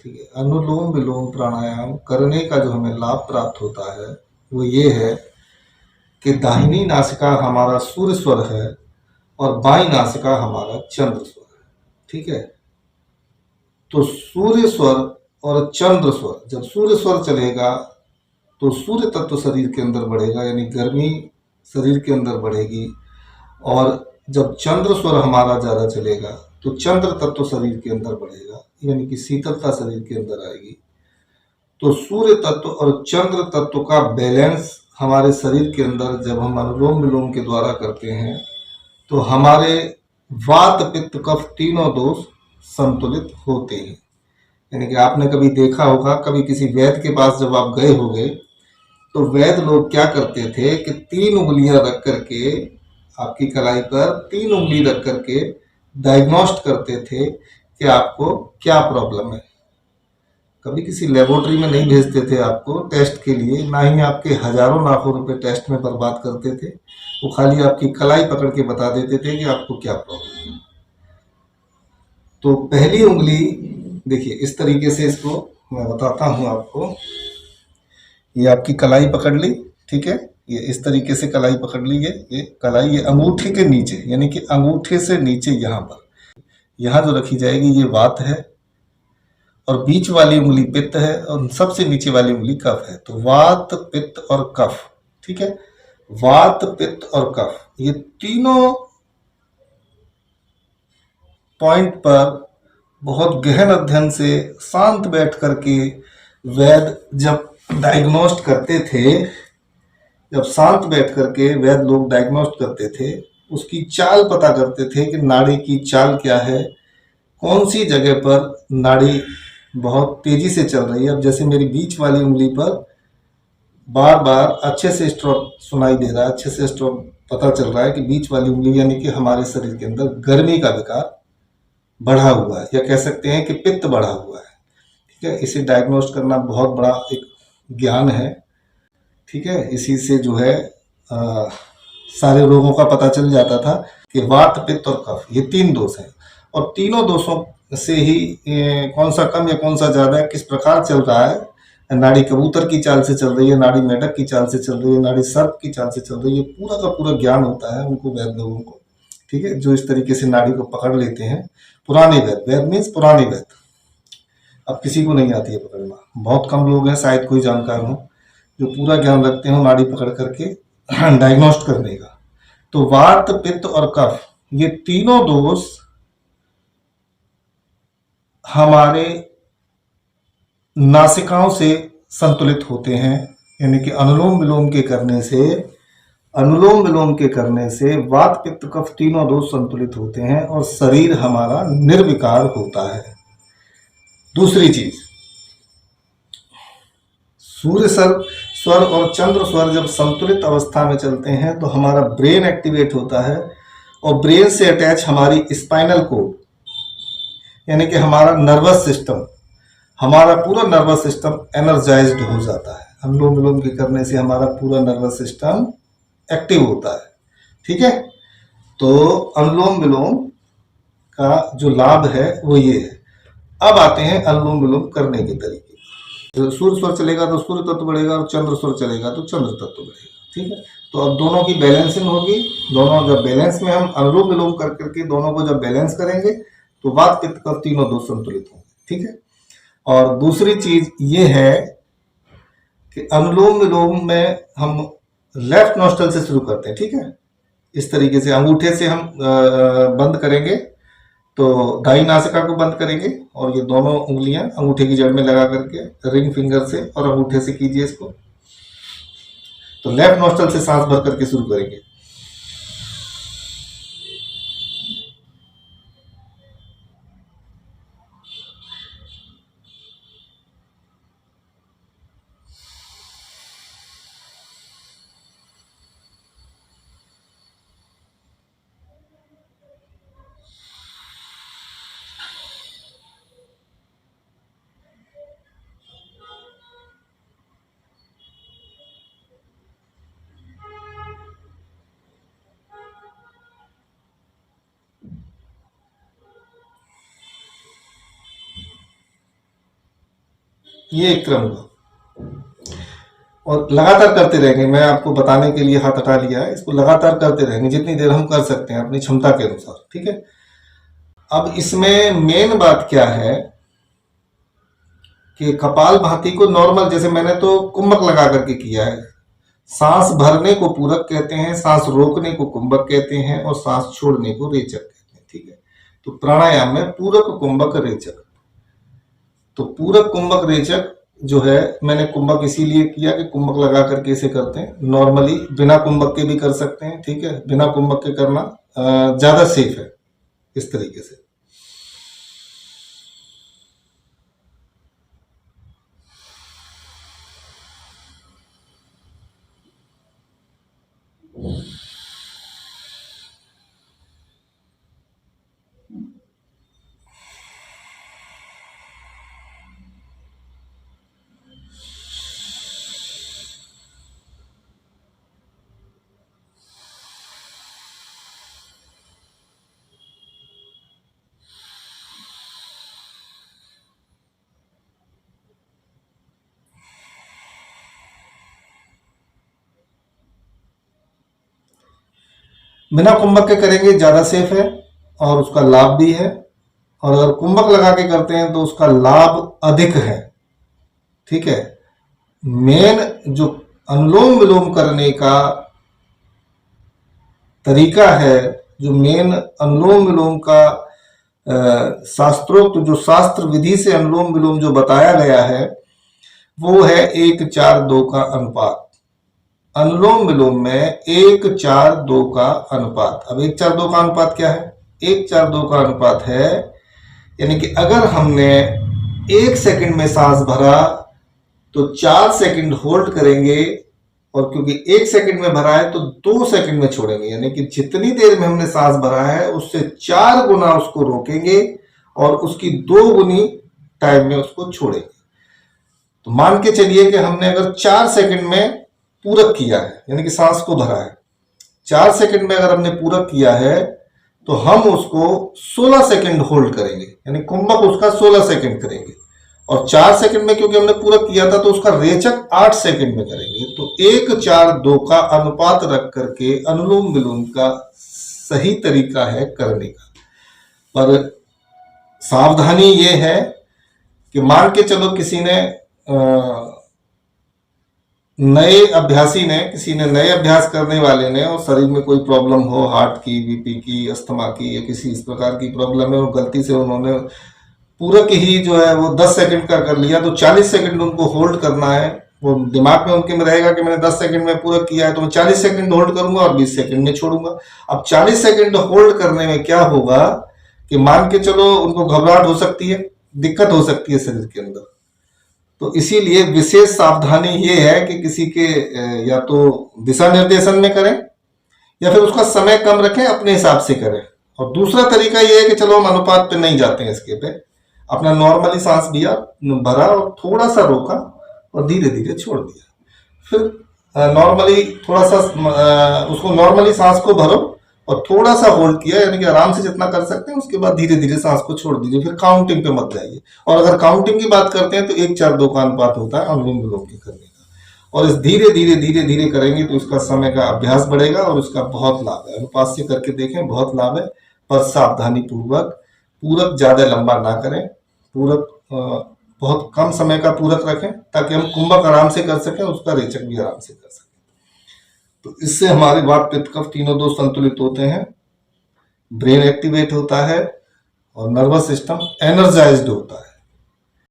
ठीक है। अनुलोम विलोम प्राणायाम करने का जो हमें लाभ प्राप्त होता है वो ये है कि दाहिनी नासिका हमारा सूर्य स्वर है और बाई नासिका हमारा चंद्र स्वर है। ठीक है। तो सूर्य स्वर और चंद्र स्वर, जब सूर्य स्वर चलेगा तो सूर्य तत्व शरीर के अंदर बढ़ेगा, यानी गर्मी शरीर के अंदर बढ़ेगी। और जब चंद्र स्वर हमारा ज़्यादा चलेगा तो चंद्र तत्व शरीर के अंदर बढ़ेगा, यानी कि शीतलता शरीर के अंदर आएगी। तो सूर्य तत्व और चंद्र तत्व का बैलेंस हमारे शरीर के अंदर जब हम अनुलोम विलोम के द्वारा करते हैं तो हमारे वात पित्त कफ तीनों दोष संतुलित होते हैं। यानी कि आपने कभी देखा होगा, कभी किसी वैद्य के पास जब आप गए होंगे तो वैद्य लोग क्या करते थे कि 3 उंगलियां रख करके आपकी कलाई पर 3 उंगली रख करके डायग्नोस्ट करते थे कि आपको क्या प्रॉब्लम है। कभी किसी लेबोरेटरी में नहीं भेजते थे आपको टेस्ट के लिए, ना ही आपके हजारों लाखों रुपए टेस्ट में बर्बाद करते थे। वो खाली आपकी कलाई पकड़ के बता देते थे कि आपको क्या प्रॉब्लम है। तो पहली उंगली देखिए इस तरीके से, इसको मैं बताता हूं आपको। ये आपकी कलाई पकड़ ली, ठीक है। ये इस तरीके से कलाई पकड़ ली, ये कलाई, ये अंगूठे के नीचे, यानी कि अंगूठे से नीचे यहाँ पर, यहाँ जो रखी जाएगी ये वात है और बीच वाली उंगली पित्त है और सबसे नीचे वाली उंगली कफ है। तो वात पित्त और कफ, ठीक है। वात पित्त और कफ, ये तीनों पॉइंट पर बहुत गहन अध्ययन से शांत बैठ करके वैद्य जब डायग्नोस्ट करते थे, जब शांत बैठ करके वैद्य लोग डायग्नोस्ट करते थे, उसकी चाल पता करते थे कि नाड़ी की चाल क्या है, कौन सी जगह पर नाड़ी बहुत तेजी से चल रही है। अब जैसे मेरी बीच वाली उंगली पर बार बार अच्छे से स्ट्रोक सुनाई दे रहा है, अच्छे से स्ट्रोक पता चल रहा है कि बीच वाली उंगली, यानी कि हमारे शरीर के अंदर गर्मी का विकार बढ़ा हुआ है, या कह सकते हैं कि पित्त बढ़ा हुआ है। ठीक है। इसे डायग्नोस्ट करना बहुत बड़ा एक ज्ञान है। ठीक है। इसी से जो है सारे रोगों का पता चल जाता था कि वात पित्त और कफ ये 3 दोष हैं, और तीनों दोषों से ही कौन सा कम या कौन सा ज्यादा है, किस प्रकार चल रहा है, नाड़ी कबूतर की चाल से चल रही है, नाड़ी मेढक की चाल से चल रही है, नाड़ी सर्प की चाल से चल रही है, पूरा का पूरा ज्ञान होता है उनको, वैद्य लोगों को। ठीक है। जो इस तरीके से नाड़ी को पकड़ लेते हैं, पुराने वैद्य, वैद्य मीन्स पुराने वैद्य। अब किसी को नहीं आती है पकड़ना, बहुत कम लोग हैं, शायद कोई जानकार हो जो पूरा ज्ञान रखते हो नाड़ी पकड़ करके डायग्नोस्ट करने का। तो वात पित्त और कफ ये तीनों दोष हमारे नासिकाओं से संतुलित होते हैं, यानी कि अनुलोम विलोम के करने से, अनुलोम विलोम के करने से वात पित्त कफ तीनों दोष संतुलित होते हैं और शरीर हमारा निर्विकार होता है। दूसरी चीज, सूर्य स्वर और चंद्र स्वर जब संतुलित अवस्था में चलते हैं तो हमारा ब्रेन एक्टिवेट होता है, और ब्रेन से अटैच हमारी स्पाइनल कोड, यानी कि हमारा नर्वस सिस्टम, हमारा पूरा नर्वस सिस्टम एनर्जाइज्ड हो जाता है। अनुलोम विलोम के करने से हमारा पूरा नर्वस सिस्टम एक्टिव होता है। ठीक है। तो अनुलोम विलोम का जो लाभ है वो ये है। अब आते हैं अनुलोम विलोम करने के तरीके। सूर्य स्वर चलेगा तो सूर्य तत्व बढ़ेगा, और चंद्र स्वर चलेगा तो चंद्र तत्व बढ़ेगा। ठीक है। तो अब दोनों की बैलेंसिंग होगी, दोनों जब बैलेंस में हम अनुलोम विलोम कर करके दोनों को जब बैलेंस करेंगे तो वात पित्त कफ तीनों दोष संतुलित होंगे। ठीक है। और दूसरी चीज ये है कि अनुलोम विलोम में हम लेफ्ट नोस्ट्रल से शुरू करते हैं। ठीक है। इस तरीके से अंगूठे से हम बंद करेंगे, तो दाई नासिका को बंद करेंगे और ये दोनों उंगलियां अंगूठे की जड़ में लगा करके रिंग फिंगर से और अंगूठे से कीजिए इसको। तो लेफ्ट नोस्ट्रल से सांस भर करके शुरू करेंगे। ये एक क्रम हुआ। और लगातार करते रहेंगे, मैं आपको बताने के लिए हाथ हटा लिया है, इसको लगातार करते रहेंगे जितनी देर हम कर सकते हैं अपनी क्षमता के अनुसार, ठीक है। अब इसमें मेन बात क्या है कि कपाल भाती को नॉर्मल, जैसे मैंने तो कुंभक लगा करके किया है। सांस भरने को पूरक कहते हैं, सांस रोकने को कुंभक कहते हैं, और सांस छोड़ने को रेचक कहते हैं, ठीक है। तो प्राणायाम में पूरक, कुंभक, रेचक। तो पूरक, कुंभक, रेचक जो है, मैंने कुंभक इसीलिए किया कि कुंभक लगा करके इसे करते हैं। नॉर्मली बिना कुंभक के भी कर सकते हैं, ठीक है। बिना कुंभक के करना ज्यादा सेफ है इस तरीके से। बिना कुंभक के करेंगे ज्यादा सेफ है और उसका लाभ भी है, और अगर कुंभक लगा के करते हैं तो उसका लाभ अधिक है, ठीक है। मेन जो अनुलोम विलोम करने का तरीका है, जो मेन अनुलोम विलोम का शास्त्रोक्त, जो शास्त्र विधि से अनुलोम विलोम जो बताया गया है, वो है 1:4:2 का अनुपात। अनुलोम विलोम में 1:4:2 का अनुपात। अब 1:4:2 का अनुपात क्या है? 1:4:2 का अनुपात है, यानी कि अगर हमने 1 सेकंड में सांस भरा तो 4 सेकंड होल्ड करेंगे, और क्योंकि 1 सेकंड में भरा है तो 2 सेकंड में छोड़ेंगे, यानी कि जितनी देर में हमने सांस भरा है उससे 4 गुना उसको रोकेंगे और उसकी 2 गुनी टाइम में उसको छोड़ेंगे। तो मान के चलिए कि हमने अगर 4 सेकंड में पूरक किया है, यानी कि सांस को भरा है, 4 सेकंड में अगर हमने पूरक किया है तो हम उसको 16 सेकंड होल्ड करेंगे, यानी कुंभक उसका 16 सेकंड करेंगे, और 4 सेकंड में क्योंकि हमने पूरक किया था तो उसका रेचक 8 सेकंड में करेंगे। तो 1:4:2 का अनुपात रख करके अनुलोम विलोम का सही तरीका है करने का। पर सावधानी ये है कि मान के चलो किसी ने किसी ने नए अभ्यास करने वाले ने, और शरीर में कोई प्रॉब्लम हो, हार्ट की, बीपी की, अस्थमा की, या किसी इस प्रकार की प्रॉब्लम है, और गलती से उन्होंने पूरक ही जो है वो 10 सेकंड का कर लिया, तो 40 सेकंड उनको होल्ड करना है। वो दिमाग में उनके में रहेगा कि मैंने 10 सेकंड में पूरक किया है तो मैं 40 सेकंड होल्ड करूंगा और 20 सेकंड में छोड़ूंगा। अब 40 सेकंड होल्ड करने में क्या होगा कि मान के चलो उनको घबराहट हो सकती है, दिक्कत हो सकती है शरीर के अंदर। तो इसीलिए विशेष सावधानी ये है कि किसी के या तो दिशा निर्देशन में करें, या फिर उसका समय कम रखें, अपने हिसाब से करें। और दूसरा तरीका ये है कि चलो हम अनुपात पे नहीं जाते हैं, इसके पे अपना नॉर्मली सांस भरा और थोड़ा सा रोका और धीरे धीरे छोड़ दिया। फिर नॉर्मली थोड़ा सा उसको नॉर्मली सांस को भरो और थोड़ा सा होल्ड किया, यानी कि आराम से जितना कर सकते हैं, उसके बाद धीरे धीरे सांस को छोड़ दीजिए। फिर काउंटिंग पे मत जाइए। और अगर काउंटिंग की बात करते हैं तो 1:4:2 का अनुपात होता है अनुलोम विलोम के करने का। और इस धीरे धीरे करेंगे तो इसका समय का अभ्यास बढ़ेगा और इसका बहुत लाभ है। अनुपात से करके देखें, बहुत लाभ है। पर सावधानी पूर्वक, पूरक ज्यादा लंबा ना करें, पूरक बहुत कम समय का पूरक रखें, ताकि हम कुंभक आराम से कर सकें, उसका रेचक भी आराम से कर सकें। तो इससे हमारे वात, पित्त, कफ तीनों दोष संतुलित होते हैं, ब्रेन एक्टिवेट होता है और नर्वस सिस्टम एनर्जाइज्ड होता है।